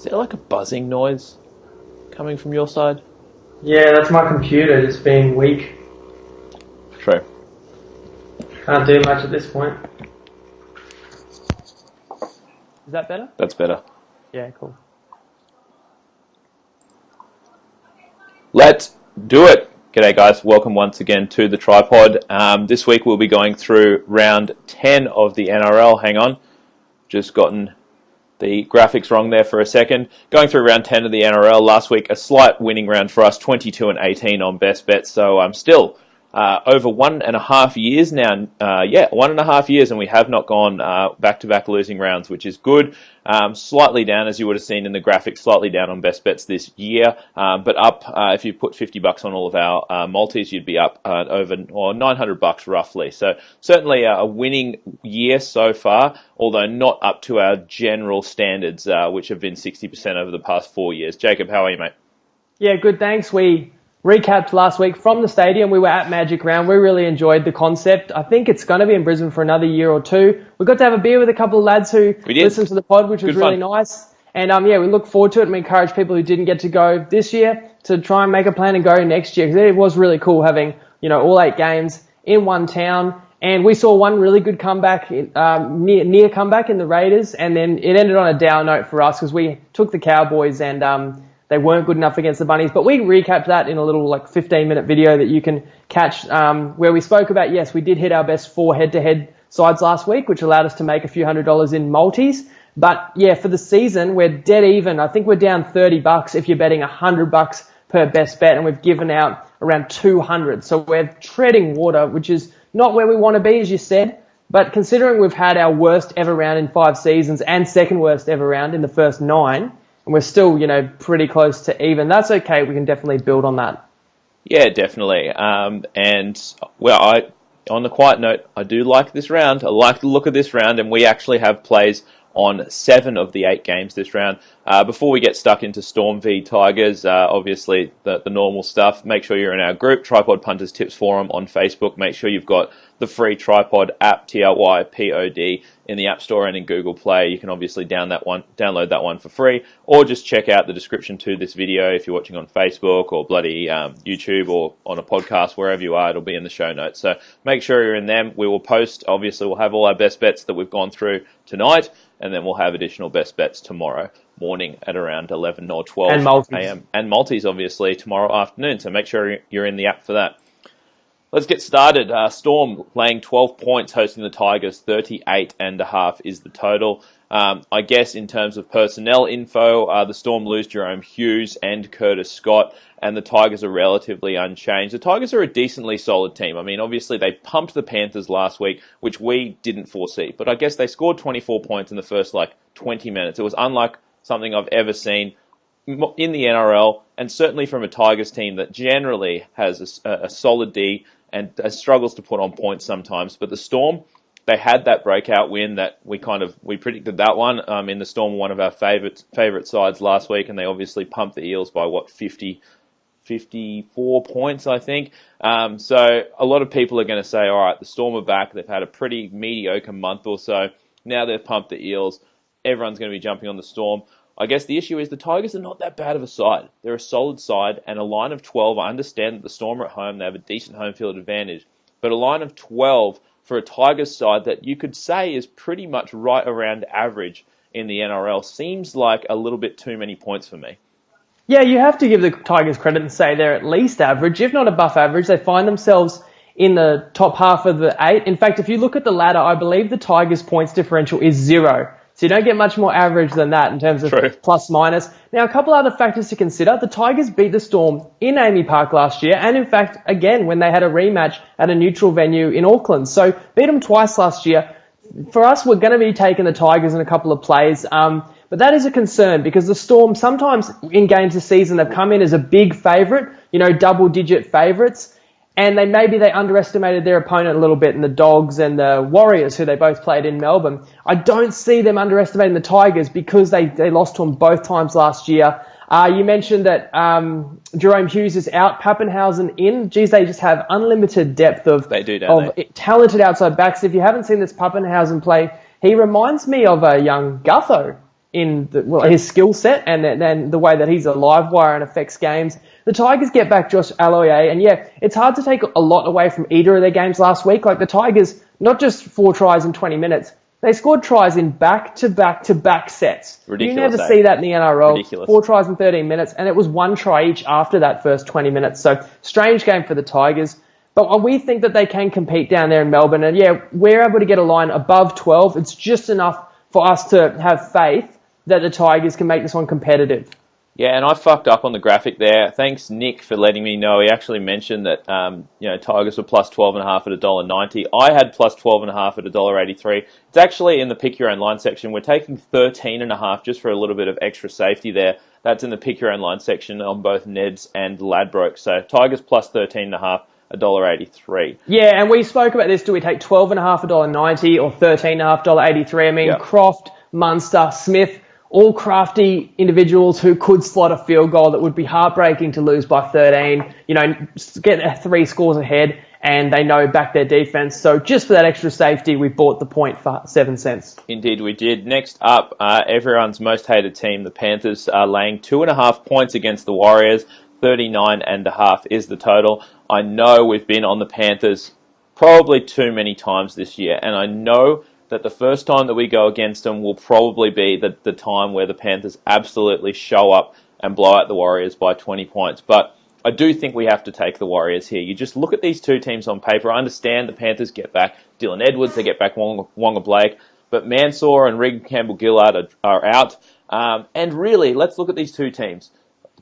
there like a buzzing noise coming from your side? Yeah, that's my computer just being weak. True. Can't do much at this point. Is that better? That's better. Yeah, cool. Let's do it. G'day guys, welcome once again to the tripod. This week we'll be going through round 10 of the NRL. Hang on, just gotten the graphics wrong there for a second. Going through round 10 of the NRL. Last week a slight winning round for us, 22 and 18 on best bets. So I'm still over 1.5 years now. 1.5 years, and we have not gone back-to-back losing rounds, which is good. Slightly down, as you would have seen in the graphics, slightly down on best bets this year, but up. If you put $50 on all of our multis, you'd be up over $900 roughly. So certainly a winning year so far, although not up to our general standards, which have been 60% over the past 4 years. Jacob, how are you, mate? Yeah, good, thanks. We recapped last week from the stadium. We were at Magic Round. We really enjoyed the concept. I think it's going to be in Brisbane for another year or two. We got to have a beer with a couple of lads who listened to the pod, which was really nice. And we look forward to it, and we encourage people who didn't get to go this year to try and make a plan and go next year, because it was really cool having, all 8 games in one town. And we saw one really good comeback, near comeback in the Raiders, and then it ended on a down note for us because we took the Cowboys and they weren't good enough against the Bunnies. But we recapped that in a little 15-minute video that you can catch, where we spoke about, yes, we did hit our best 4 head-to-head sides last week, which allowed us to make a few $100s in multis. But yeah, for the season, we're dead even. I think we're down $30 if you're betting $100 per best bet, and we've given out around 200. So we're treading water, which is not where we want to be, as you said. But considering we've had our worst ever round in 5 seasons and second worst ever round in the first 9, and we're still, pretty close to even, that's okay. We can definitely build on that. Yeah, definitely. On the quiet note, I do like this round. I like the look of this round, and we actually have plays on 7 of the 8 games this round. Before we get stuck into Storm v Tigers, obviously the normal stuff, make sure you're in our group, Tripod Punters Tips Forum on Facebook. Make sure you've got the free Tripod app, TRYPOD, in the App Store and in Google Play. You can obviously download that one for free, or just check out the description to this video if you're watching on Facebook or bloody YouTube or on a podcast, wherever you are, it'll be in the show notes. So make sure you're in them. We will post, obviously we'll have all our best bets that we've gone through tonight, and then we'll have additional best bets tomorrow morning at around 11 or 12 a.m. And multis, obviously, tomorrow afternoon. So make sure you're in the app for that. Let's get started. Storm laying 12 points, hosting the Tigers. 38.5 is the total. I guess in terms of personnel info, the Storm lose Jerome Hughes and Curtis Scott, and the Tigers are relatively unchanged. The Tigers are a decently solid team. I mean, obviously they pumped the Panthers last week, which we didn't foresee. But I guess they scored 24 points in the first 20 minutes. It was unlike something I've ever seen in the NRL, and certainly from a Tigers team that generally has a solid D and struggles to put on points sometimes. But the Storm, they had that breakout win that we predicted that one. In the Storm, one of our favourite sides last week, and they obviously pumped the Eels by 54 points, I think. So a lot of people are going to say, all right, the Storm are back. They've had a pretty mediocre month or so. Now they've pumped the Eels. Everyone's going to be jumping on the Storm. I guess the issue is the Tigers are not that bad of a side. They're a solid side, and a line of 12, I understand that the Storm are at home, they have a decent home field advantage, but a line of 12 for a Tigers side that you could say is pretty much right around average in the NRL seems like a little bit too many points for me. Yeah, you have to give the Tigers credit and say they're at least average, if not above average. They find themselves in the top half of the 8. In fact, if you look at the ladder, I believe the Tigers' points differential is 0. So you don't get much more average than that in terms of plus minus. Now, a couple other factors to consider. The Tigers beat the Storm in Amy Park last year, and in fact, again, when they had a rematch at a neutral venue in Auckland. So beat them twice last year. For us, we're going to be taking the Tigers in a couple of plays. But that is a concern because the Storm, sometimes in games this season, they've come in as a big favourite, double-digit favourites. And they underestimated their opponent a little bit in the Dogs and the Warriors, who they both played in Melbourne. I don't see them underestimating the Tigers because they lost to them both times last year. You mentioned that Jerome Hughes is out, Pappenhausen in. Geez, they just have unlimited depth of talented outside backs. If you haven't seen this Pappenhausen play, he reminds me of a young Gutho in his skill set and then the way that he's a live wire and affects games. The Tigers get back Josh Aloiai, and yeah, it's hard to take a lot away from either of their games last week. Like the Tigers, not just 4 tries in 20 minutes, they scored tries in back-to-back-to-back sets. Ridiculous. You never see that in the NRL. Ridiculous. 4 tries in 13 minutes, and it was 1 try each after that first 20 minutes. So strange game for the Tigers. But we think that they can compete down there in Melbourne. And yeah, we're able to get a line above 12. It's just enough for us to have faith that the Tigers can make this one competitive. Yeah, and I fucked up on the graphic there. Thanks, Nick, for letting me know. He actually mentioned that Tigers were plus 12.5 at $1.90. I had plus 12.5 at $1.83. It's actually in the pick your own line section. We're taking 13.5 just for a little bit of extra safety there. That's in the pick your own line section on both Neds and Ladbroke. So Tigers plus 13.5. $1.83. Yeah, and we spoke about this. Do we take 12.5 $1.90 or 13.5 $1.83? I mean, yep. Croft, Munster, Smith, all crafty individuals who could slot a field goal that would be heartbreaking to lose by 13. Get 3 scores ahead, and they know back their defense. So just for that extra safety, we bought the point for 7 cents. Indeed, we did. Next up, everyone's most hated team, the Panthers, are laying 2.5 points against the Warriors. 39.5 is the total. I know we've been on the Panthers probably too many times this year, and I know that the first time that we go against them will probably be the time where the Panthers absolutely show up and blow out the Warriors by 20 points. But I do think we have to take the Warriors here. You just look at these two teams on paper. I understand the Panthers get back Dylan Edwards, they get back Wonga Blake, but Mansour and Regan Campbell-Gillard are out. And really, let's look at these two teams.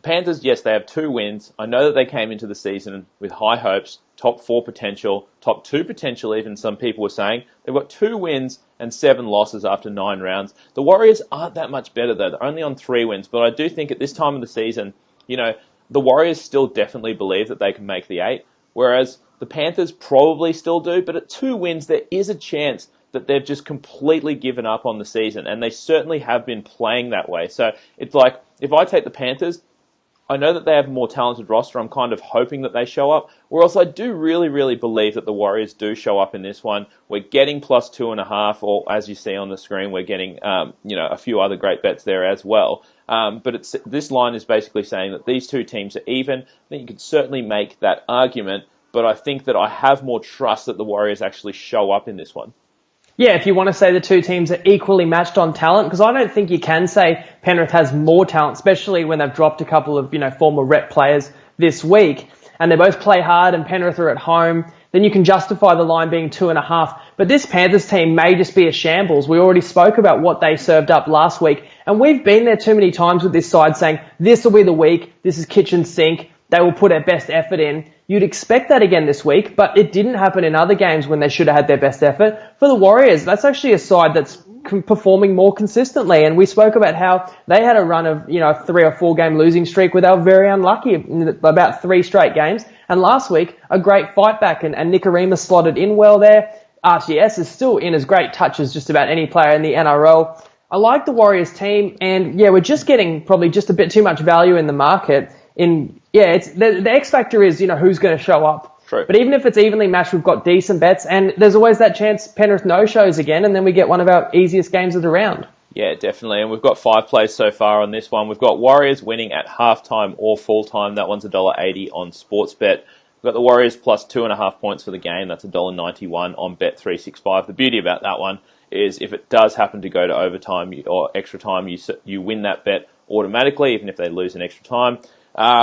Panthers, yes, they have 2 wins. I know that they came into the season with high hopes, top 4 potential, top 2 potential even, some people were saying. They've got 2 wins and 7 losses after 9 rounds. The Warriors aren't that much better, though. They're only on 3 wins. But I do think at this time of the season, the Warriors still definitely believe that they can make the 8, whereas the Panthers probably still do. But at 2 wins, there is a chance that they've just completely given up on the season, and they certainly have been playing that way. So it's like, if I take the Panthers, I know that they have a more talented roster. I'm kind of hoping that they show up. Whereas I do really, really believe that the Warriors do show up in this one. We're getting plus 2.5, or as you see on the screen, we're getting a few other great bets there as well. But this line is basically saying that these two teams are even. I think you could certainly make that argument, but I think that I have more trust that the Warriors actually show up in this one. Yeah, if you want to say the two teams are equally matched on talent, because I don't think you can say Penrith has more talent, especially when they've dropped a couple of, former rep players this week, and they both play hard and Penrith are at home, then you can justify the line being 2.5. But this Panthers team may just be a shambles. We already spoke about what they served up last week, and we've been there too many times with this side saying, this will be the week, this is kitchen sink, they will put their best effort in. You'd expect that again this week, but it didn't happen in other games when they should have had their best effort. For the Warriors, that's actually a side that's performing more consistently, and we spoke about how they had a run of, a 3 or 4 game losing streak where they were very unlucky, about 3 straight games. And last week, a great fight back, and Nikorima slotted in well there. RTS is still in as great touch as just about any player in the NRL. I like the Warriors team, and yeah, we're just getting probably just a bit too much value in the market. It's the X factor is, who's going to show up. True. But even if it's evenly matched, we've got decent bets, and there's always that chance Penrith no-shows again, and then we get one of our easiest games of the round. Yeah, definitely. And we've got 5 plays so far on this one. We've got Warriors winning at halftime or full-time. That one's $1.80 on Sportsbet. We've got the Warriors plus 2.5 points for the game. That's $1.91 on Bet365. The beauty about that one is if it does happen to go to overtime or extra time, you win that bet automatically, even if they lose in extra time.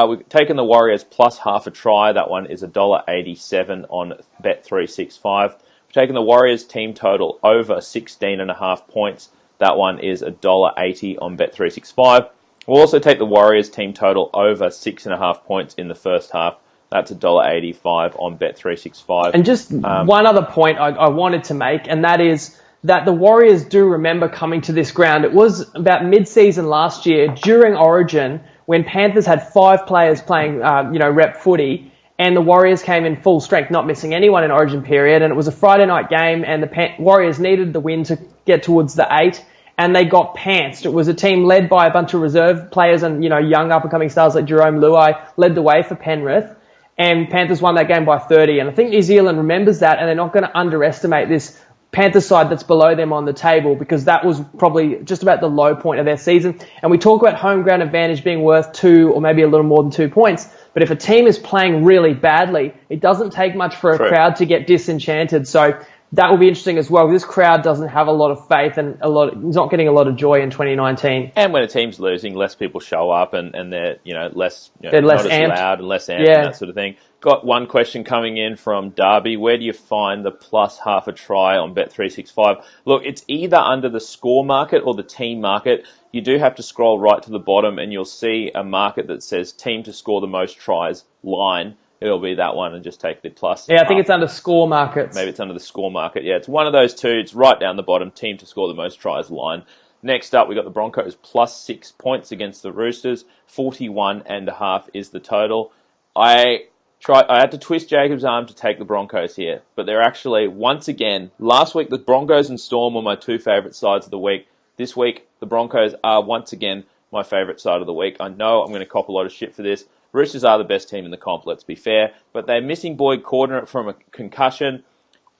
We've taken the Warriors plus half a try. That one is $1.87 on Bet365. We've taken the Warriors team total over 16.5 points. That one is $1.80 on Bet365. We'll also take the Warriors team total over 6.5 points in the first half. That's $1.85 on Bet365. And just one other point I wanted to make, and that is that the Warriors do remember coming to this ground. It was about mid-season last year during Origin when Panthers had 5 players playing, rep footy, and the Warriors came in full strength, not missing anyone in Origin period, and it was a Friday night game, and the Warriors needed the win to get towards the 8, and they got pantsed. It was a team led by a bunch of reserve players and, young up-and-coming stars like Jerome Luai led the way for Penrith, and Panthers won that game by 30, and I think New Zealand remembers that, and they're not going to underestimate this Panthers side that's below them on the table, because that was probably just about the low point of their season. And we talk about home ground advantage being worth 2 or maybe a little more than 2 points. But if a team is playing really badly, it doesn't take much for a crowd to get disenchanted. So that will be interesting as well. This crowd doesn't have a lot of faith and is not getting a lot of joy in 2019. And when a team's losing, less people show up and they're less they're less not amped. as loud and less amped and that sort of thing. Got one question coming in from Darby. Where do you find the plus half a try on Bet365? Look, it's either under the score market or the team market. You do have to scroll right to the bottom and you'll see a market that says team to score the most tries line. It'll be that one and just take the plus. Yeah, I think it's under score markets. Maybe it's under the score market. Yeah, it's one of those two. It's right down the bottom, team to score the most tries line. Next up, we got the Broncos plus 6 points against the Roosters. 41.5 is the total. I had to twist Jacob's arm to take the Broncos here, but they're actually, once again, last week the Broncos and Storm were my two favourite sides of the week. This week, the Broncos are once again my favourite side of the week. I know I'm going to cop a lot of shit for this. Roosters are the best team in the comp, let's be fair, but they're missing Boyd Cordner from a concussion.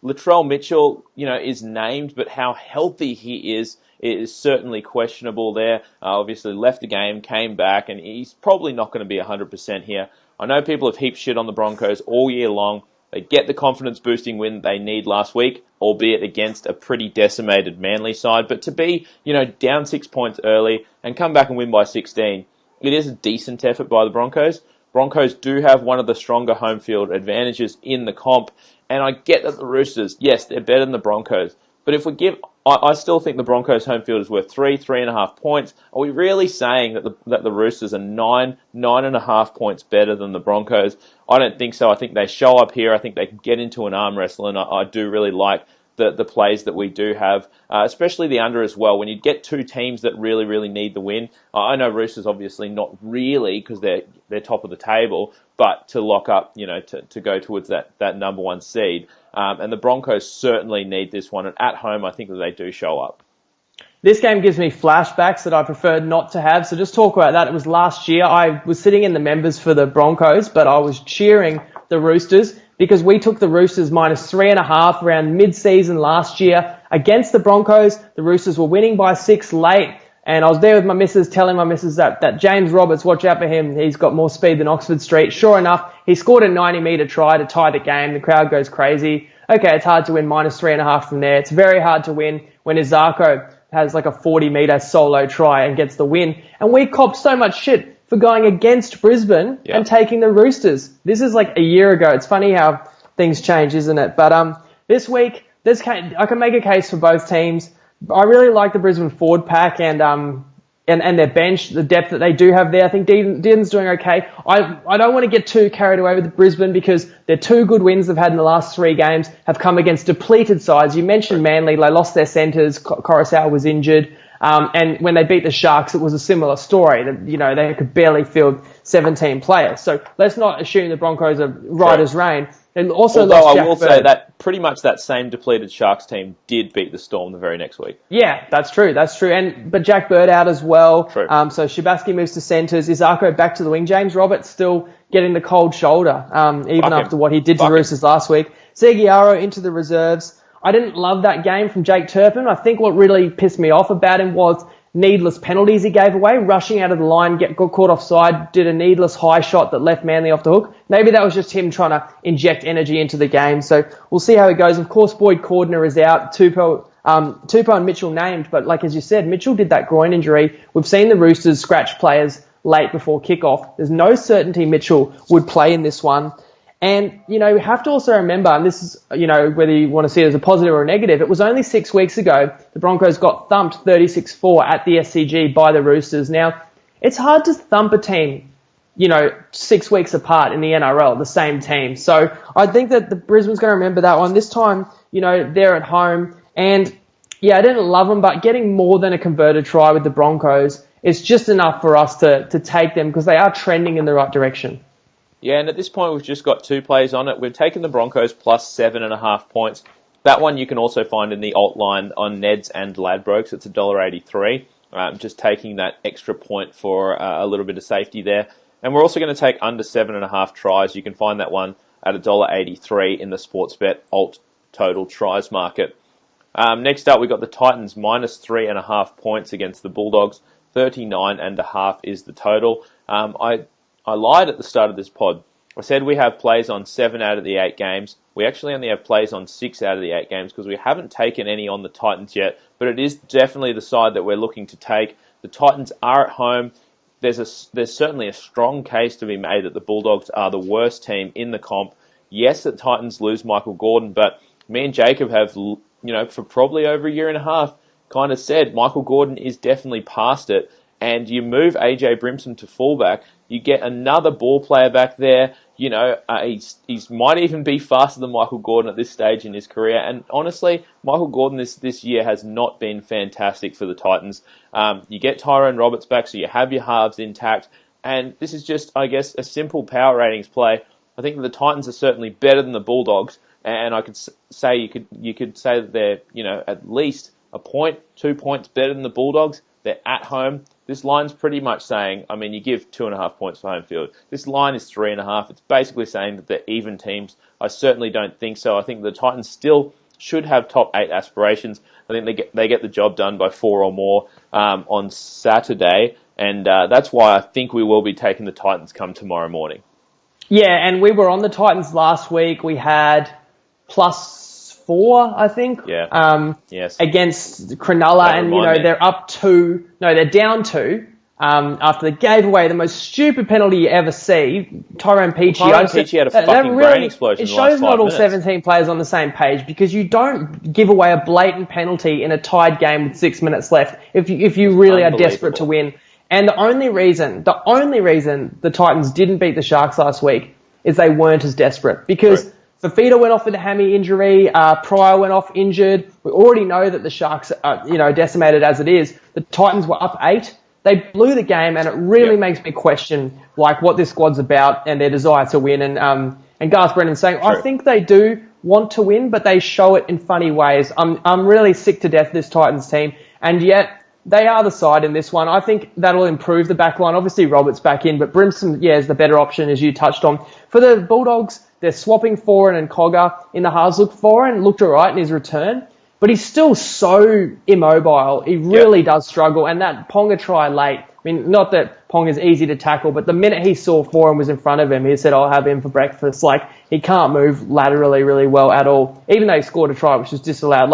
Latrell Mitchell, is named, but how healthy he is certainly questionable there. Obviously left the game, came back, and he's probably not going to be 100% here. I know people have heaped shit on the Broncos all year long. They get the confidence-boosting win they need last week, albeit against a pretty decimated Manly side. But to be, down 6 points early and come back and win by 16, it is a decent effort by the Broncos. Broncos do have one of the stronger home field advantages in the comp, and I get that the Roosters, yes, they're better than the Broncos, but if we I still think the Broncos home field is worth 3.5 points. Are we really saying that the Roosters are 9.5 points better than the Broncos? I don't think so. I think they show up here. I think they can get into an arm wrestle, and I do really like the plays that we do have, especially the under as well. When you get two teams that really, really need the win, I know Roosters obviously not really because they're top of the table, but to lock up, to go towards that number one seed. And the Broncos certainly need this one. And at home, I think that they do show up. This game gives me flashbacks that I preferred not to have. So just talk about that. It was last year. I was sitting in the members for the Broncos, but I was cheering the Roosters because we took the Roosters minus 3.5 around mid-season last year against the Broncos. The Roosters were winning by 6 late. And I was there with my missus, telling my missus that James Roberts, watch out for him. He's got more speed than Oxford Street. Sure enough, he scored a 90-metre try to tie the game. The crowd goes crazy. Okay, it's hard to win minus 3.5 from there. It's very hard to win when Izako has like a 40-metre solo try and gets the win. And we copped so much shit for going against Brisbane and taking the Roosters. This is like a year ago. It's funny how things change, isn't it? But this week, I can make a case for both teams. I really like the Brisbane forward pack and their bench, the depth that they do have there. I think Dearden's doing okay. I don't want to get too carried away with Brisbane because their 2 good wins they've had in the last 3 games have come against depleted sides. You mentioned Manly, they lost their centres, Coruscant was injured, and when they beat the Sharks, it was a similar story. They could barely field 17 players. So let's not assume the Broncos are right as rain. And also, although I will say that pretty much that same depleted Sharks team did beat the Storm the very next week. Yeah, that's true. But Jack Bird out as well. True. So Szymanski moves to centres. Izako back to the wing. James Roberts still getting the cold shoulder, even after what he did to the Roosters last week. Seguiaro into the reserves. I didn't love that game from Jake Turpin. I think what really pissed me off about him was needless penalties he gave away, rushing out of the line, got caught offside, did a needless high shot that left Manly off the hook. Maybe that was just him trying to inject energy into the game. So we'll see how it goes. Of course, Boyd Cordner is out. Tupou and Mitchell named, but like as you said, Mitchell did that groin injury. We've seen the Roosters scratch players late before kickoff. There's no certainty Mitchell would play in this one. And, we have to also remember, and this is, whether you want to see it as a positive or a negative, it was only 6 weeks ago the Broncos got thumped 36-4 at the SCG by the Roosters. Now, it's hard to thump a team, 6 weeks apart in the NRL, the same team. So I think that the Brisbane's going to remember that one. This time, they're at home. And, yeah, I didn't love them, but getting more than a converted try with the Broncos is just enough for us to take them because they are trending in the right direction. Yeah, and at this point, we've just got 2 plays on it. We've taken the Broncos plus 7.5 points. That one you can also find in the alt line on Neds and Ladbrokes. It's $1.83. Just taking that extra point for a little bit of safety there. And we're also going to take under 7.5 tries. You can find that one at $1.83 in the Sportsbet alt total tries market. Next up, we got the Titans minus 3.5 points against the Bulldogs. 39.5 is the total. I lied at the start of this pod. I said we have plays on 7 out of the 8 games. We actually only have plays on 6 out of the 8 games because we haven't taken any on the Titans yet, but it is definitely the side that we're looking to take. The Titans are at home. There's certainly a strong case to be made that the Bulldogs are the worst team in the comp. Yes, the Titans lose Michael Gordon, but me and Jacob have, for probably over a year and a half, kind of said Michael Gordon is definitely past it. And you move AJ Brimson to fullback, you get another ball player back there. He's might even be faster than Michael Gordon at this stage in his career. And honestly, Michael Gordon this year has not been fantastic for the Titans. You get Tyrone Roberts back, so you have your halves intact. And this is just, I guess, a simple power ratings play. I think that the Titans are certainly better than the Bulldogs, and I could say you could say that they're at least a point, 2 points better than the Bulldogs. They're at home. This line's pretty much saying, you give 2.5 points for home field. This line is 3.5. It's basically saying that they're even teams. I certainly don't think so. I think the Titans still should have top 8 aspirations. I think they get the job done by 4 or more on Saturday, and that's why I think we will be taking the Titans come tomorrow morning. Yeah, and we were on the Titans last week. We had +4, I think. Yeah. Yes. Against Cronulla, and they're down 2. After they gave away the most stupid penalty you ever see, Tyrone Peachey. Peachey had a fucking brain explosion. It shows not all 17 players on the same page, because you don't give away a blatant penalty in a tied game with 6 minutes left if you really are desperate to win. And the only reason the Titans didn't beat the Sharks last week is they weren't as desperate, because Fafita went off with a hammy injury, Pryor went off injured. We already know that the Sharks are, decimated as it is. The Titans were up 8. They blew the game, and it really makes me question what this squad's about and their desire to win. And Garth Brennan's saying, I think they do want to win, but they show it in funny ways. I'm really sick to death of this Titans team, and yet they are the side in this one. I think that'll improve the back line. Obviously, Roberts back in, but Brimson, is the better option, as you touched on. For the Bulldogs, they're swapping Foran and Cogger in the halves. Look, Foran looked all right in his return, but he's still so immobile. He really does struggle. And that Ponga try late, not that Ponga's easy to tackle, but the minute he saw Foran was in front of him, he said, I'll have him for breakfast. He can't move laterally really well at all, even though he scored a try, which was disallowed.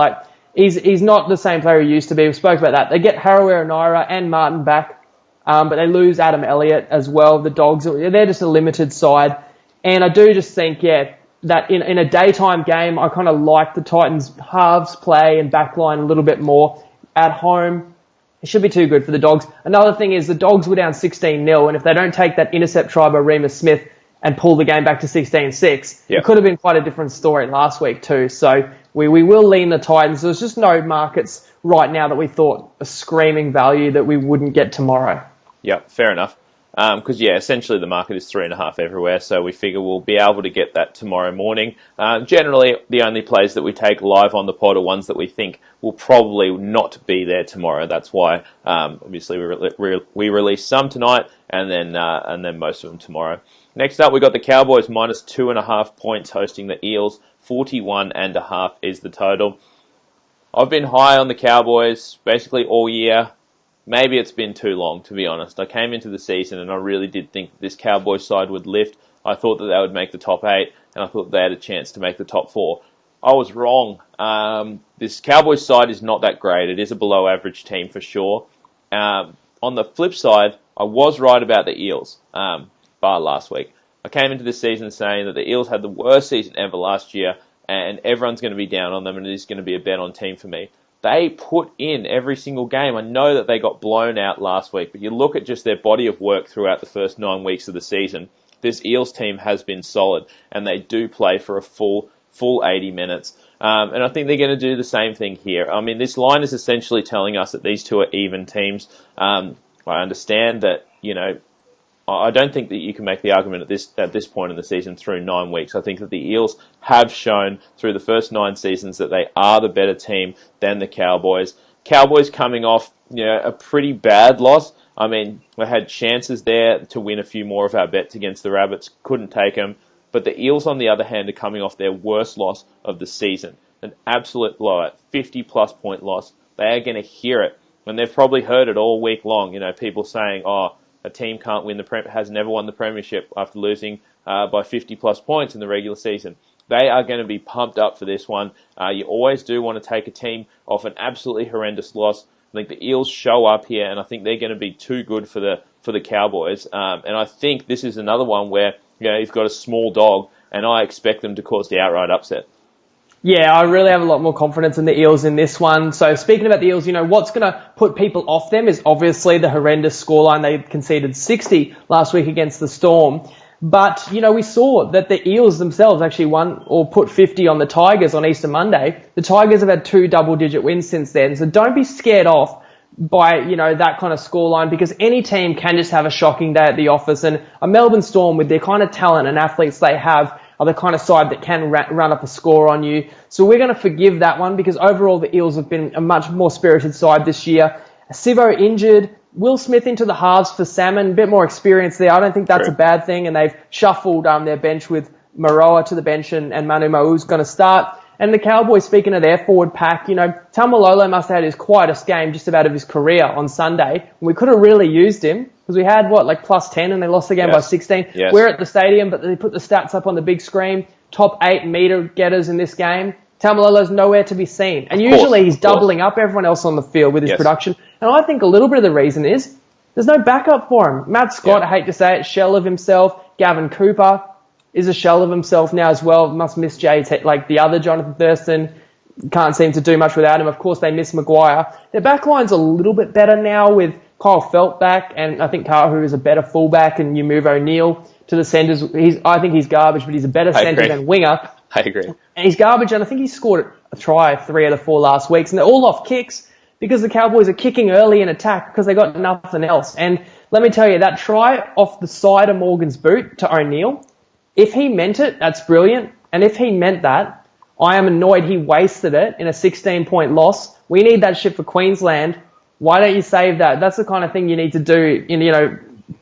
He's not the same player he used to be. We spoke about that. They get Harawira Naira and Martin back, but they lose Adam Elliott as well. The Dogs, they're just a limited side. And I do just think, that in a daytime game, I kind of like the Titans' halves play and backline a little bit more. At home, it should be too good for the Dogs. Another thing is the Dogs were down 16-0, and if they don't take that intercept try by Remus Smith and pull the game back to 16-6, it could have been quite a different story last week too. So we will lean the Titans. There's just no markets right now that we thought a screaming value that we wouldn't get tomorrow. Yeah, fair enough. Because, essentially the market is 3.5 everywhere, so we figure we'll be able to get that tomorrow morning. Generally, the only plays that we take live on the pod are ones that we think will probably not be there tomorrow. That's why, obviously, we release some tonight and then most of them tomorrow. Next up, we got the Cowboys minus 2.5 points hosting the Eels. 41.5 is the total. I've been high on the Cowboys basically all year. Maybe it's been too long, to be honest. I came into the season and I really did think this Cowboys side would lift. I thought that they would make the top 8, and I thought they had a chance to make the top 4. I was wrong. This Cowboys side is not that great. It is a below-average team for sure. On the flip side, I was right about the Eels, bar last week. I came into this season saying that the Eels had the worst season ever last year, and everyone's going to be down on them, and it is going to be a bet on team for me. They put in every single game. I know that they got blown out last week, but you look at just their body of work throughout the first 9 weeks of the season, this Eels team has been solid, and they do play for a full 80 minutes. And I think they're going to do the same thing here. This line is essentially telling us that these two are even teams. I understand that, I don't think that you can make the argument at this point in the season through 9 weeks. I think that the Eels have shown through the first 9 seasons that they are the better team than the Cowboys. Cowboys coming off a pretty bad loss. We had chances there to win a few more of our bets against the Rabbits, couldn't take them. But the Eels, on the other hand, are coming off their worst loss of the season. an absolute blowout, 50-plus point loss, they are going to hear it. And they've probably heard it all week long. People saying, a team can't win has never won the premiership after losing by 50-plus points in the regular season. They are going to be pumped up for this one. You always do want to take a team off an absolutely horrendous loss. I think the Eels show up here, and I think they're going to be too good for the Cowboys. And I think this is another one where you've got a small dog, and I expect them to cause the outright upset. Yeah, I really have a lot more confidence in the Eels in this one. So speaking about the Eels, what's going to put people off them is obviously the horrendous scoreline. They conceded 60 last week against the Storm. But, we saw that the Eels themselves actually won or put 50 on the Tigers on Easter Monday. The Tigers have had 2 double-digit wins since then. So don't be scared off by, that kind of scoreline, because any team can just have a shocking day at the office. And a Melbourne Storm, with their kind of talent and athletes they have, are the kind of side that can run up a score on you. So we're going to forgive that one, because overall the Eels have been a much more spirited side this year. Sivo injured. Will Smith into the halves for Salmon. A bit more experience there. I don't think that's a bad thing. And they've shuffled their bench with Maroa to the bench, and Manu Mau's going to start. And the Cowboys, speaking of their forward pack, Tamalolo must have had his quietest game just about of his career on Sunday. We could have really used him, because we had, plus 10, and they lost the game by 16. Yes. We're at the stadium, but they put the stats up on the big screen. Top 8 meter getters in this game. Tamalolo's nowhere to be seen. And usually he's doubling up everyone else on the field with his production. And I think a little bit of the reason is there's no backup for him. Matt Scott, I hate to say it, shell of himself. Gavin Cooper is a shell of himself now as well. Must miss like the other Jonathan Thurston. Can't seem to do much without him. Of course, they miss Maguire. Their backline's a little bit better now with Kyle Felt back, and I think Kahu is a better fullback, and you move O'Neill to the centres. I think he's garbage, but he's a better centre than winger. I agree. And he's garbage, and I think he scored a try 3 out of 4 last weeks, and they're all off kicks because the Cowboys are kicking early in attack because they got nothing else. And let me tell you, that try off the side of Morgan's boot to O'Neill, if he meant it, that's brilliant. And if he meant that, I am annoyed he wasted it in a 16-point loss. We need that shit for Queensland. Why don't you save that? That's the kind of thing you need to do,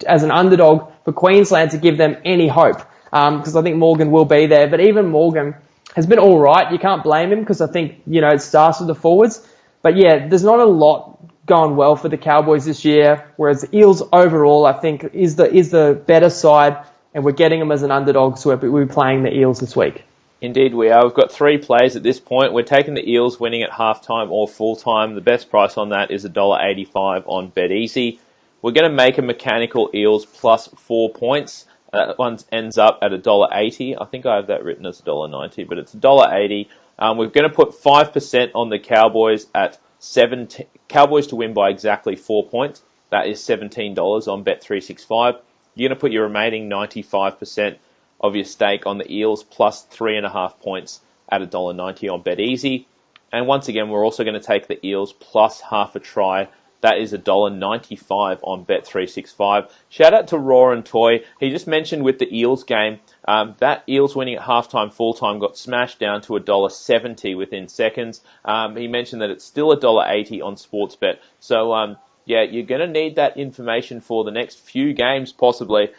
as an underdog for Queensland to give them any hope. Because I think Morgan will be there. But even Morgan has been all right. You can't blame him, because I think, it starts with the forwards. But yeah, there's not a lot going well for the Cowboys this year, whereas the Eels overall, I think, is the better side, and we're getting them as an underdog, so we'll be playing the Eels this week. Indeed we are. We've got 3 plays at this point. We're taking the Eels winning at halftime or full-time. The best price on that is $1.85 on BetEasy. We're going to make a mechanical Eels plus 4 points. That one ends up at $1.80. I think I have that written as $1.90, but it's $1.80. We're going to put 5% on the Cowboys at 17. Cowboys to win by exactly 4 points. That is $17 on Bet365. You're going to put your remaining 95% of your stake on the Eels plus 3.5 points at $1.90 on BetEasy. And once again, we're also going to take the Eels plus half a try. That is $1.95 on Bet365. Shout out to Raw and Toy. He just mentioned with the Eels game, that Eels winning at halftime, full-time got smashed down to $1.70 within seconds. He mentioned that it's still $1.80 on Sportsbet. So, you're going to need that information for the next few games, possibly.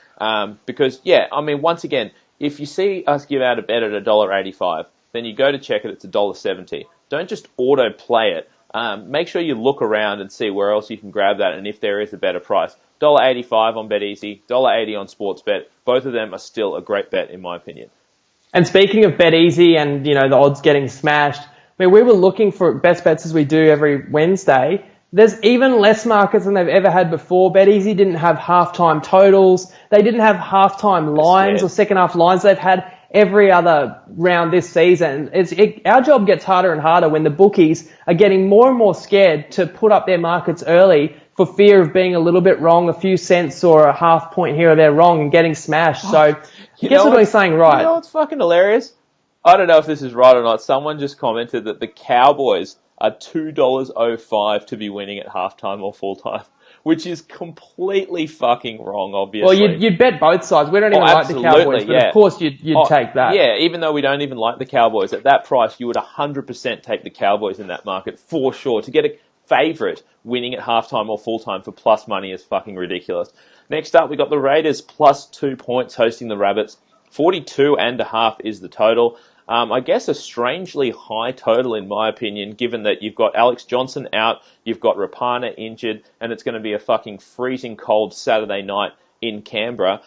Because, once again, if you see us give out a bet at $1.85, then you go to check it, it's $1.70. Don't just auto-play it. Make sure you look around and see where else you can grab that, and if there is a better price. $1.85 on BetEasy, $1.80 on Sportsbet. Both of them are still a great bet, in my opinion. And speaking of BetEasy and, the odds getting smashed, we were looking for best bets as we do every Wednesday. There's even less markets than they've ever had before. BetEasy didn't have halftime totals. They didn't have halftime lines or second half lines. They've had every other round this season. Our job gets harder and harder when the bookies are getting more and more scared to put up their markets early for fear of being a little bit wrong, a few cents or a half point here or there wrong and getting smashed. So I guess we're doing something right. You know what's fucking hilarious? I don't know if this is right or not. Someone just commented that the Cowboys are $2.05 to be winning at halftime or full time, which is completely fucking wrong, obviously. Well, you'd bet both sides. We don't even like the Cowboys, but of course you'd take that. Yeah, even though we don't even like the Cowboys, at that price, you would 100% take the Cowboys in that market, for sure. To get a favourite winning at halftime or full time for plus money is fucking ridiculous. Next up, we got the Raiders plus 2 points hosting the Rabbits. 42.5 is the total. I guess a strangely high total in my opinion, given that you've got Alex Johnson out, you've got Rapana injured, and it's going to be a fucking freezing cold Saturday night in Canberra.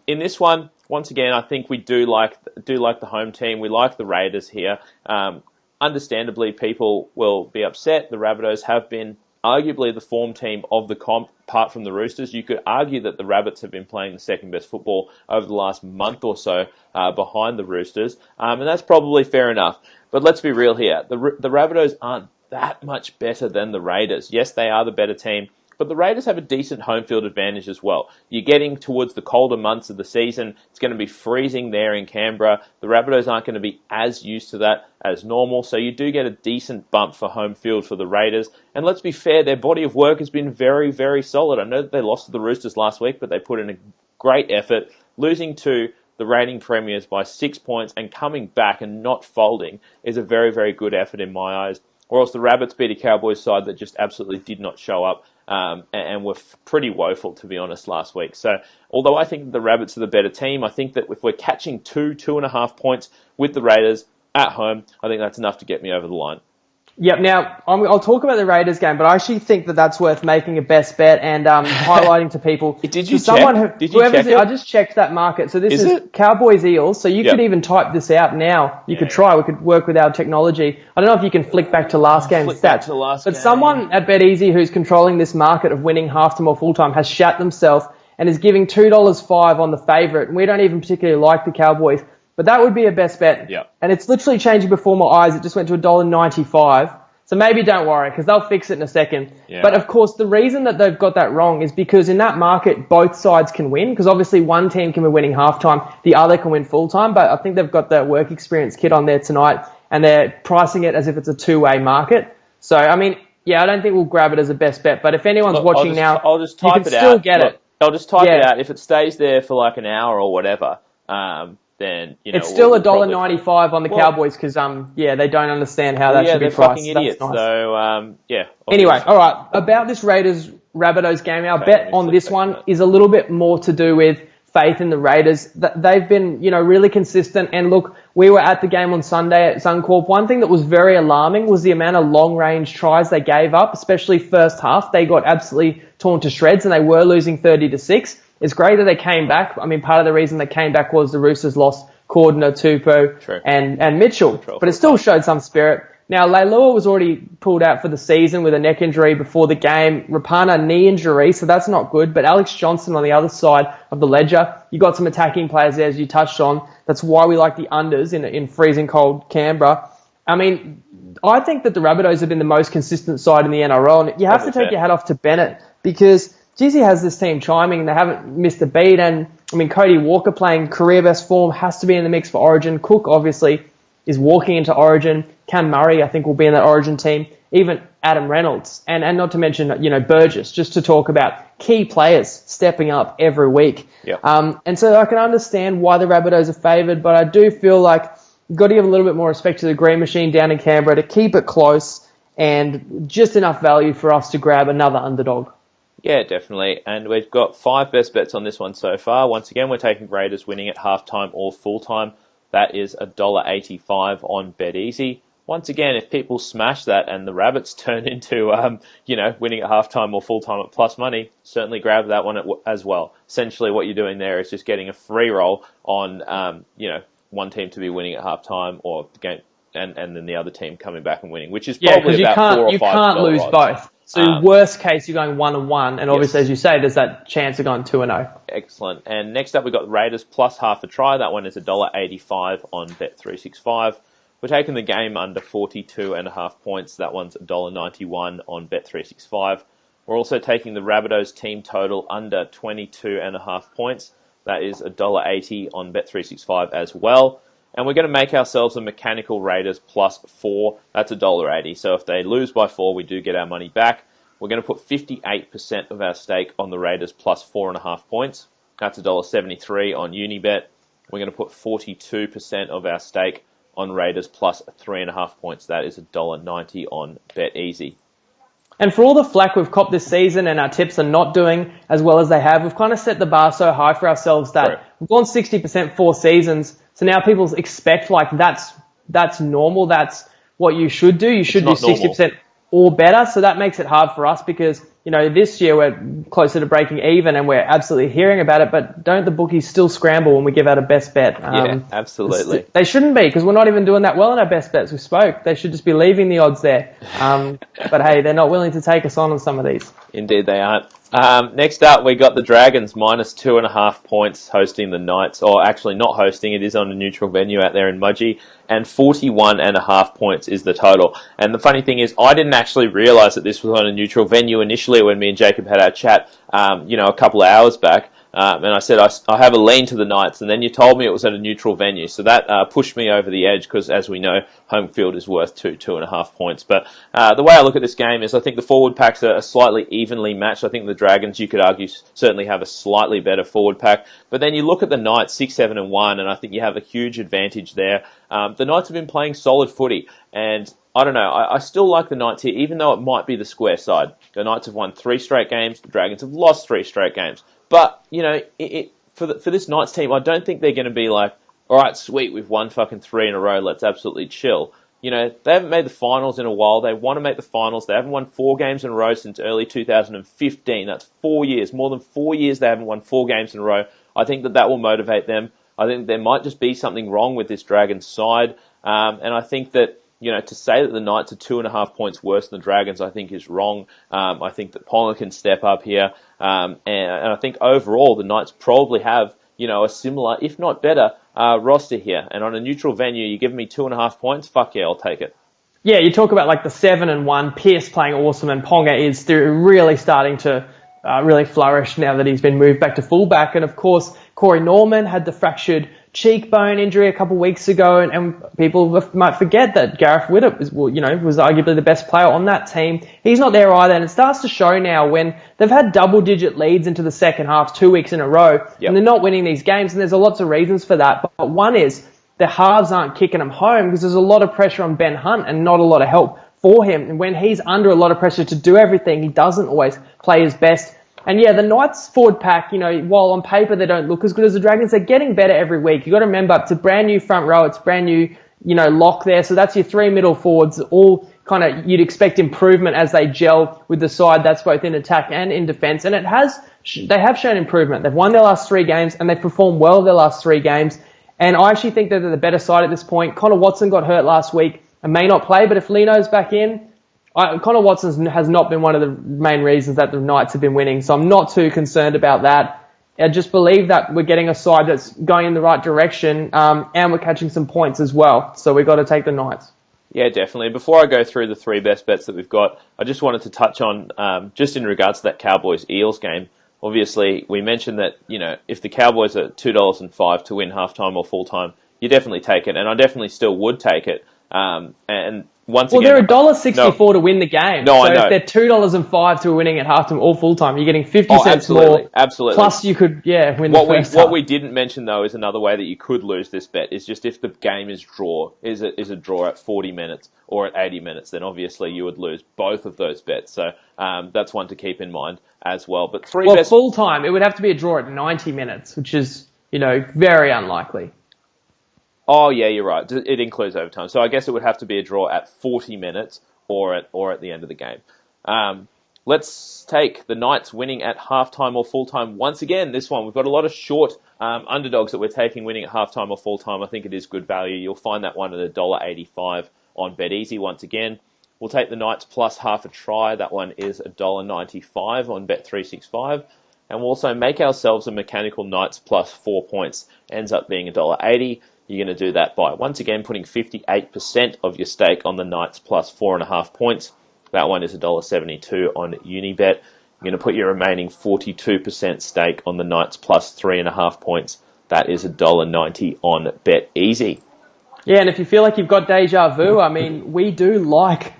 In this one, once again, I think we do like the home team. We like the Raiders here. Understandably, people will be upset. The Rabbitohs have been arguably the form team of the comp, apart from the Roosters. You could argue that the Rabbits have been playing the second best football over the last month or so behind the Roosters, and that's probably fair enough. But let's be real here. The Rabbitohs aren't that much better than the Raiders. Yes, they are the better team, but the Raiders have a decent home field advantage as well. You're getting towards the colder months of the season. It's going to be freezing there in Canberra. The Rabbitohs aren't going to be as used to that as normal, so you do get a decent bump for home field for the Raiders. And let's be fair, their body of work has been very, very solid. I know that they lost to the Roosters last week, but they put in a great effort. Losing to the reigning premiers by 6 points and coming back and not folding is a very, very good effort in my eyes. Or else the Rabbits beat a Cowboys side that just absolutely did not show up and were pretty woeful, to be honest, last week. So although I think the Rabbits are the better team, I think that if we're catching 2.5 points with the Raiders at home, I think that's enough to get me over the line. Yep. Now, I'll talk about the Raiders game, but I actually think that that's worth making a best bet and highlighting to people. Did you check? Did you check it? I just checked that market. So this is Cowboys Eels. So you could even type this out now. You could try. We could work with our technology. I don't know if you can flick back to last game's stats. But someone at BetEasy who's controlling this market of winning half-time or full-time has shat themselves and is giving $2.05 on the favourite. And we don't even particularly like the Cowboys. But that would be a best bet. Yep. And it's literally changing before my eyes. It just went to $1.95. So maybe don't worry, because they'll fix it in a second. Yeah. But of course, the reason that they've got that wrong is because in that market, both sides can win. Because obviously one team can be winning halftime, the other can win full-time. But I think they've got the work experience kit on there tonight, and they're pricing it as if it's a two-way market. So, I mean, yeah, I don't think we'll grab it as a best bet. But if anyone's watching now, I'll just type you can it still out. get it. I'll just type it out. If it stays there for like an hour or whatever, then it's still $1.95 on the Cowboys because they don't understand how that should be priced. Fucking idiots. Nice. So Anyway, all right, about this Raiders Rabbitohs game, our bet on this one is a little bit more to do with faith in the Raiders. They've been really consistent, and look, we were at the game on Sunday at Suncorp. One thing that was very alarming was the amount of long range tries they gave up, especially first half. They got absolutely torn to shreds, and they were losing 30-6. It's great that they came back. I mean, part of the reason they came back was the Roosters lost Cordner, Tupou, and Mitchell. But it still showed some spirit. Now, Leilua was already pulled out for the season with a neck injury before the game. Rapana, knee injury, so that's not good. But Alex Johnson on the other side of the ledger, you got some attacking players there, as you touched on. That's why we like the unders in freezing cold Canberra. I mean, I think that the Rabbitohs have been the most consistent side in the NRL. And you have to take your hat off to Bennett because Jizzy has this team chiming. They haven't missed a beat. And, I mean, Cody Walker playing career best form has to be in the mix for Origin. Cook, obviously, is walking into Origin. Cam Murray, I think, will be in that Origin team. Even Adam Reynolds. And not to mention, Burgess, just to talk about key players stepping up every week. Yep. And so I can understand why the Rabbitohs are favoured, but I do feel like you've got to give a little bit more respect to the Green Machine down in Canberra to keep it close and just enough value for us to grab another underdog. Yeah, definitely. And we've got 5 best bets on this one so far. Once again, we're taking Raiders winning at halftime or full-time. That is $1.85 on BetEasy. Once again, if people smash that and the Rabbits turn into, winning at halftime or full-time at plus money, certainly grab that one as well. Essentially, what you're doing there is just getting a free roll on, one team to be winning at halftime or the game, and then the other team coming back and winning, which is probably about $4 or $5. You can't lose both. So worst case, you're going 1-1, and obviously, as you say, there's that chance of going 2-0. Excellent. And next up, we've got Raiders plus half a try. That one is $1.85 on Bet365. We're taking the game under 42.5 points. That one's $1.91 on Bet365. We're also taking the Rabbitohs team total under 22.5 points. That is $1.80 on Bet365 as well. And we're going to make ourselves a mechanical Raiders plus 4. That's $1.80. So if they lose by 4, we do get our money back. We're going to put 58% of our stake on the Raiders plus 4.5 points. That's $1.73 on Unibet. We're going to put 42% of our stake on Raiders plus 3.5 points. That is $1.90 on BetEasy. And for all the flack we've copped this season and our tips are not doing as well as they have, we've kind of set the bar so high for ourselves that we've gone 60% 4 seasons. So now people expect like that's normal. That's what you should do. You should do 60% or better. So that makes it hard for us because, you know, this year we're closer to breaking even and we're absolutely hearing about it. But don't the bookies still scramble when we give out a best bet? Yeah, absolutely. They shouldn't be because we're not even doing that well in our best bets. We spoke. They should just be leaving the odds there. But hey, they're not willing to take us on some of these. Indeed, they aren't. Next up, we got the Dragons minus 2.5 points hosting the Knights, or actually not hosting. It is on a neutral venue out there in Mudgee, and 41.5 points is the total. And the funny thing is, I didn't actually realise that this was on a neutral venue initially when me and Jacob had our chat, a couple of hours back. And I said I have a lean to the Knights, and then you told me it was at a neutral venue, so that pushed me over the edge because, as we know, home field is worth 2.5 points. But the way I look at this game is I think the forward packs are slightly evenly matched. I think the Dragons, you could argue, certainly have a slightly better forward pack. But then you look at the Knights, 6-7-1, and I think you have a huge advantage there. The Knights have been playing solid footy, and I don't know, I still like the Knights here, even though it might be the square side. The Knights have won 3 straight games, the Dragons have lost 3 straight games. But, you know, for this Knights team, I don't think they're going to be like, all right, sweet, we've won fucking 3 in a row, let's absolutely chill. You know, they haven't made the finals in a while. They want to make the finals. They haven't won 4 games in a row since early 2015. That's 4 years. More than 4 years they haven't won 4 games in a row. I think that will motivate them. I think there might just be something wrong with this Dragons side. And I think that, you know, to say that the Knights are 2.5 points worse than the Dragons, I think is wrong. I think that Ponga can step up here. And I think overall the Knights probably have, you know, a similar, if not better, roster here. And on a neutral venue, you give me 2.5 points, fuck yeah, I'll take it. Yeah, you talk about like the 7-1, Pearce playing awesome, and Ponga is really starting to really flourish now that he's been moved back to fullback. And of course, Corey Norman had the fractured cheekbone injury a couple of weeks ago, and people might forget that Gareth Widdop was arguably the best player on that team. He's not there either, and it starts to show now when they've had double-digit leads into the second half 2 weeks in a row, and they're not winning these games, and there's lots of reasons for that. But one is the halves aren't kicking them home because there's a lot of pressure on Ben Hunt and not a lot of help for him. And when he's under a lot of pressure to do everything, he doesn't always play his best. And yeah, the Knights forward pack, you know, while on paper they don't look as good as the Dragons, they're getting better every week. You've got to remember, it's a brand new front row, it's brand new, you know, lock there. So that's your 3 middle forwards, all kind of, you'd expect improvement as they gel with the side. That's both in attack and in defence. And they have shown improvement. They've won their last 3 games and they've performed well their last 3 games. And I actually think that they're the better side at this point. Connor Watson got hurt last week and may not play, but if Leno's back in, Connor Watson has not been one of the main reasons that the Knights have been winning, so I'm not too concerned about that. I just believe that we're getting a side that's going in the right direction, and we're catching some points as well, so we've got to take the Knights. Yeah, definitely. Before I go through the 3 best bets that we've got, I just wanted to touch on, just in regards to that Cowboys-Eels game. Obviously, we mentioned that, you know, if the Cowboys are $2.05 to win halftime or full time, you definitely take it, and I definitely still would take it. And once again, they're $1.64 to win the game. No, so I know. If they're $2.05 to winning at halftime or full time, you're getting 50 cents absolutely, more. Absolutely. Plus, you could win the first half. What we didn't mention though is another way that you could lose this bet is just if the game is a draw at 40 minutes or at 80 minutes, then obviously you would lose both of those bets. So that's one to keep in mind as well. But full time, it would have to be a draw at 90 minutes, which is, you know, very unlikely. Oh yeah, you're right. It includes overtime, so I guess it would have to be a draw at 40 minutes or at the end of the game. Let's take the Knights winning at halftime or full time once again. This one we've got a lot of short underdogs that we're taking winning at halftime or full time. I think it is good value. You'll find that one at $1.85 on BetEasy once again. We'll take the Knights plus half a try. That one is $1.95 on Bet365. And we'll also make ourselves a mechanical Knights plus 4 points. Ends up being $1.80. You're going to do that by, once again, putting 58% of your stake on the Knights plus 4.5 points. That one is $1.72 on Unibet. You're going to put your remaining 42% stake on the Knights plus 3.5 points. That is $1.90 on BetEasy. Yeah, and if you feel like you've got deja vu, I mean, we do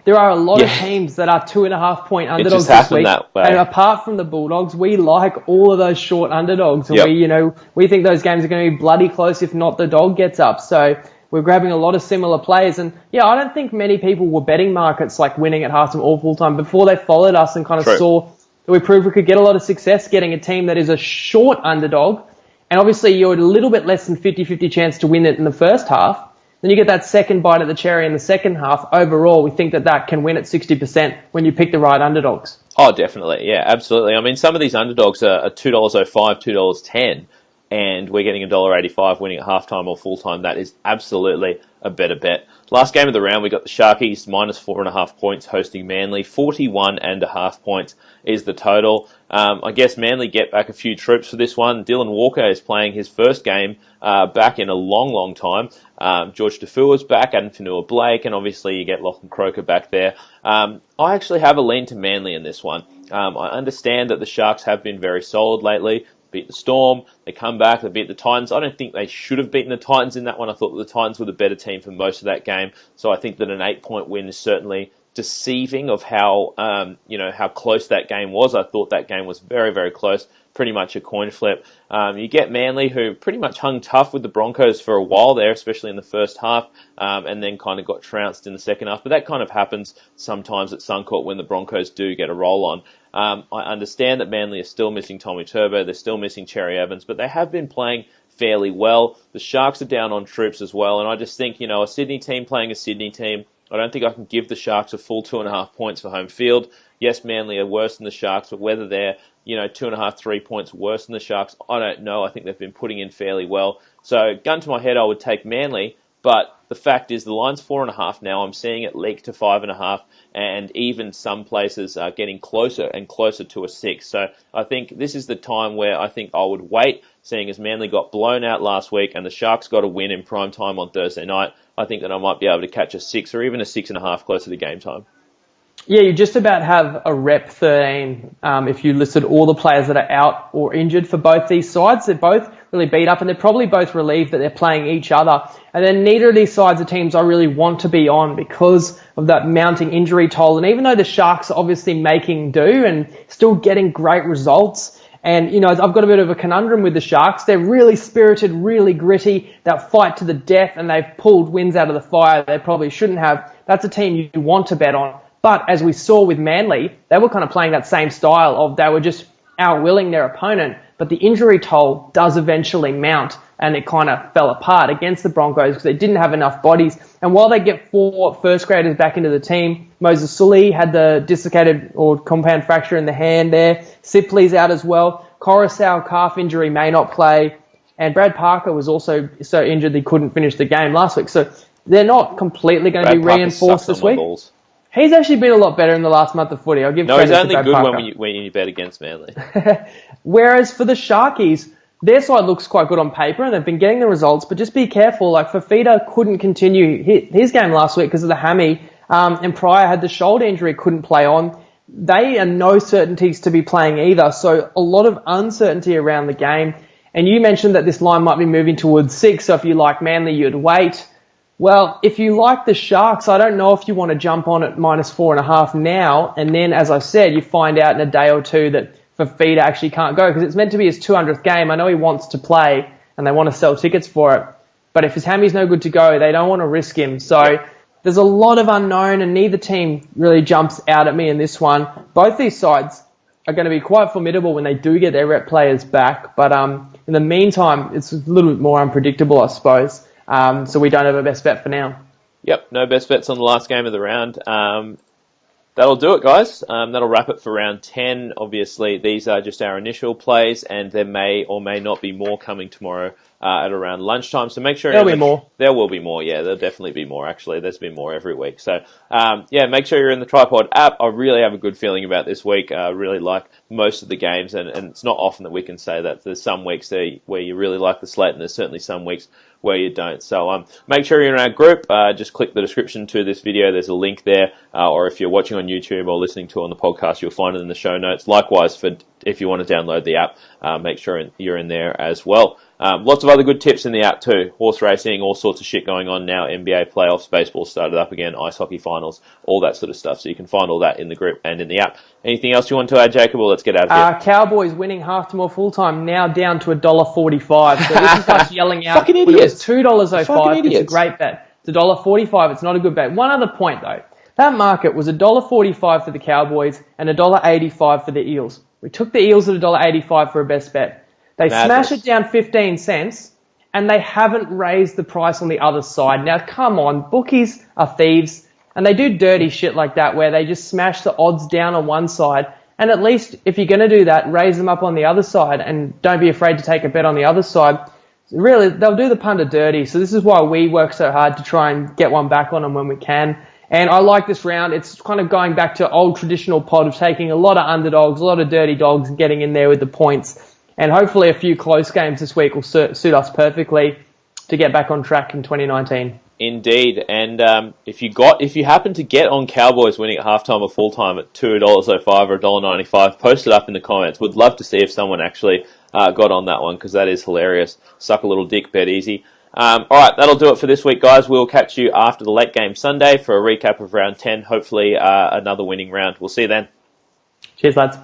there are a lot of teams that are 2.5 point underdogs this week. That way. And apart from the Bulldogs, we like all of those short underdogs. And we think those games are going to be bloody close if not the dog gets up. So we're grabbing a lot of similar players. And yeah, I don't think many people were betting markets like winning at halftime or full time before they followed us and kind of saw that we proved we could get a lot of success getting a team that is a short underdog. And obviously you're a little bit less than 50-50 chance to win it in the first half. Then you get that second bite of the cherry in the second half. Overall, we think that can win at 60% when you pick the right underdogs. Oh, definitely. Yeah, absolutely. I mean, some of these underdogs are $2.05, $2.10, and we're getting $1.85 winning at halftime or full time. That is absolutely a better bet. Last game of the round, we got the Sharkies minus 4.5 points hosting Manly. 41.5 points is the total. I guess Manly get back a few troops for this one. Dylan Walker is playing his first game back in a long, long time. George Tafua's back, Adam Fanua-Blake, and obviously you get Lachlan Croker back there. I actually have a lean to Manly in this one. I understand that the Sharks have been very solid lately. Beat the Storm, they come back, they beat the Titans. I don't think they should have beaten the Titans in that one. I thought the Titans were the better team for most of that game. So I think that an 8-point win is certainly deceiving of how how close that game was. I thought that game was very, very close, pretty much a coin flip. You get Manly, who pretty much hung tough with the Broncos for a while there, especially in the first half, and then kind of got trounced in the second half. But that kind of happens sometimes at Suncorp when the Broncos do get a roll on. I understand that Manly is still missing Tommy Turbo, they're still missing Cherry Evans, but they have been playing fairly well. The Sharks are down on troops as well, and I just think, a Sydney team playing a Sydney team, I don't think I can give the Sharks a full 2.5 points for home field. Yes, Manly are worse than the Sharks, but whether they're, 2.5, 3 points worse than the Sharks, I don't know. I think they've been putting in fairly well. So, gun to my head, I would take Manly, but the fact is the line's 4.5 now. I'm seeing it leak to 5.5, and even some places are getting closer and closer to a 6. So I think this is the time where I think I would wait, seeing as Manly got blown out last week and the Sharks got a win in prime time on Thursday night. I think that I might be able to catch a 6 or even a 6.5 closer to game time. Yeah, you just about have a rep 13 if you listed all the players that are out or injured for both these sides. They're both really beat up and they're probably both relieved that they're playing each other. And then neither of these sides are teams I really want to be on because of that mounting injury toll. And even though the Sharks are obviously making do and still getting great results, and, I've got a bit of a conundrum with the Sharks. They're really spirited, really gritty, that fight to the death, and they've pulled wins out of the fire they probably shouldn't have. That's a team you want to bet on. But as we saw with Manly, they were kind of playing that same style of they were just outwilling their opponent. But the injury toll does eventually mount, and it kind of fell apart against the Broncos because they didn't have enough bodies. And while they get 4 first graders back into the team, Moses Sully had the dislocated or compound fracture in the hand there. Sipley's out as well. Coruscant calf injury may not play. And Brad Parker was also so injured he couldn't finish the game last week. So they're not completely going to be reinforced this week. He's actually been a lot better in the last month of footy. I'll give credit to Brad Parker. No, he's only good when you bet against Manly. Whereas for the Sharkies, their side looks quite good on paper and they've been getting the results, but just be careful. Like Fafita couldn't continue his game last week because of the hammy, and Pryor had the shoulder injury, couldn't play on. They are no certainties to be playing either, so a lot of uncertainty around the game. And you mentioned that this line might be moving towards 6, so if you like Manly, you'd wait. Well, if you like the Sharks, I don't know if you want to jump on at minus 4.5 now, and then, as I said, you find out in a day or two that Fafita actually can't go because it's meant to be his 200th game. I know he wants to play, and they want to sell tickets for it. But if his hammy's no good to go, they don't want to risk him. So there's a lot of unknown, and neither team really jumps out at me in this one. Both these sides are going to be quite formidable when they do get their rep players back. But in the meantime, it's a little bit more unpredictable, I suppose. So we don't have a best bet for now. Yep, no best bets on the last game of the round. That'll do it, guys. That'll wrap it for round 10. Obviously, these are just our initial plays, and there may or may not be more coming tomorrow at around lunchtime. So make sure there'll be more. There will be more. Yeah, there'll definitely be more. Actually, there's been more every week. So make sure you're in the Tripod app. I really have a good feeling about this week. I really like most of the games, and it's not often that we can say that. There's some weeks where you really like the slate, and there's certainly some weeks where you don't. So make sure you're in our group. Just click the description to this video. There's a link there. Or if you're watching on YouTube or listening to it on the podcast, you'll find it in the show notes. Likewise, if you want to download the app, make sure you're in there as well. Lots of other good tips in the app too. Horse racing, all sorts of shit going on now. NBA playoffs, baseball started up again, ice hockey finals, all that sort of stuff. So you can find all that in the group and in the app. Anything else you want to add, Jacob? Or let's get out of here. Cowboys winning half time or full time, now down to $1.45. So this is us yelling out. Fucking When it was idiots. $2.05, it's a great bet. It's $1.45. It's not a good bet. One other point though. That market was $1.45 for the Cowboys and $1.85 for the Eels. We took the Eels at $1.85 for a best bet. They smash it down 15 cents, and they haven't raised the price on the other side. Now, come on, bookies are thieves, and they do dirty shit like that where they just smash the odds down on one side, and at least if you're going to do that, raise them up on the other side, and don't be afraid to take a bet on the other side. Really, they'll do the punter dirty, so this is why we work so hard to try and get one back on them when we can. And I like this round. It's kind of going back to old traditional pod of taking a lot of underdogs, a lot of dirty dogs, and getting in there with the points. And hopefully a few close games this week will suit us perfectly to get back on track in 2019. Indeed, and if you happen to get on Cowboys winning at halftime or full time at $2.05 or $1.95, post it up in the comments. Would love to see if someone actually got on that one because that is hilarious. Suck a little dick, bet easy. All right, that'll do it for this week, guys. We'll catch you after the late game Sunday for a recap of round 10. Hopefully another winning round. We'll see you then. Cheers, lads.